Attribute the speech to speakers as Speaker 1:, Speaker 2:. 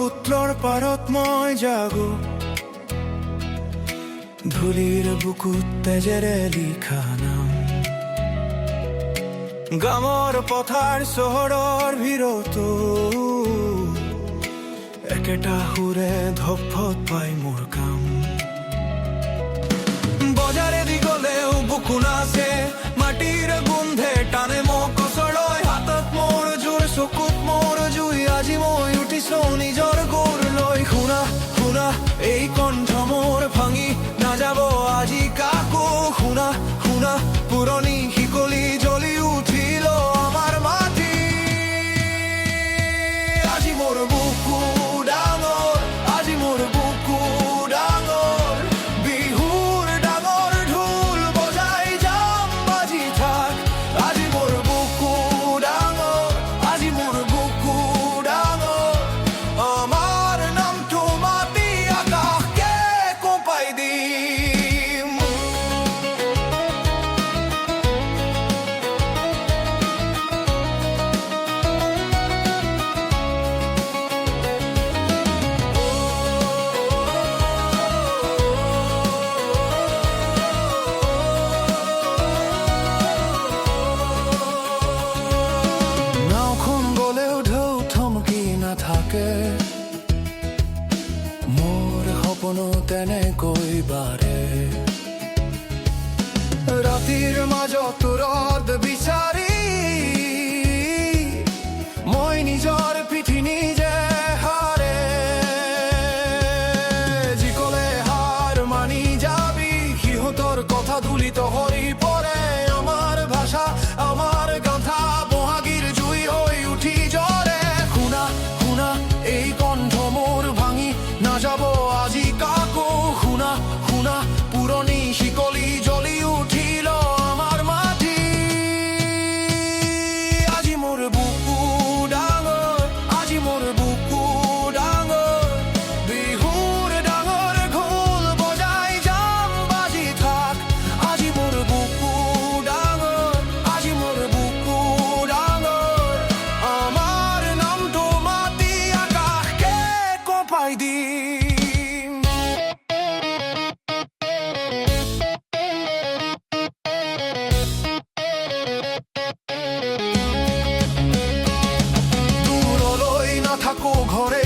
Speaker 1: ব্ৰহ্মপুত্ৰৰ পাৰত মই জাগো, ধূলিৰ বুকুত তেজেৰে লিখা নাম। গামৰ পথাৰ চহৰৰ ভিৰতো একেটা সুৰে ধপধপ পাই মোৰ কাম। বজাৰেদি গ'লেও বুকু নাচে, মাটিৰ গোন্ধে টানে মোক ওচৰলৈ। হাতত মোৰ জোৰ, চকুত মোৰ জুই, আজি মই উঠিছো নিজৰ গোৰ লৈ। শুনা শুনা এই কণ্ঠ মোৰ ভাঙি নাযাব আজি কাকো। শুনা শুনা পুৰণি শিকলি জ্বলি উঠিল আমাৰ মাটি। আজি মোৰ বুকু ডাঙৰ, আজি মোৰ বুকু ডাঙৰ। বিহুৰ ডাঙৰ ঢোল বজাই যাম বাজি থাক। আজি মোৰ বুকু ডাঙৰ, আজি মোৰ বুকু ডাঙৰ। আমাৰ নামটো মাতি আকাশকে কঁপাই দিম। নাওখন গ'লেও ঢৌ থমকি নাথাকে, মোৰ সপোনো তেনেকৈ বাঢ়ে। ৰাতিৰ মাজত ৰ'দ বিচাৰি মই নিজৰ পিঠি নিজে হাৰে। যিকলে হাৰ মানি যাবি, সিহঁতৰ কথা ধূলিত সৰি পৰে। আমাৰ ভাষা, আমাৰ গাথা বহাগীৰ জুই হৈ উঠি জ্বলে। শুনা শুনা এই কণ্ঠ মোৰ ভাঙি নাযাব আজি কাকো। শুনা শুনা পুৰণি শিকলি জ্বলি উঠিল আমাৰ মাটি। আজি মোৰ বুকু ডাঙৰ, আজি মোৰ বুকু ডাঙৰ। বিহুৰ ডাঙৰ ঢোল বজাই যাম বাজি থাক। আজি মোৰ বুকু ডাঙৰ, আজি মোৰ বুকু ডাঙৰ। আমাৰ নামটো মাতি আকাশকে কঁপাই দিম। দূৰলৈ নাথাকো ঘৰে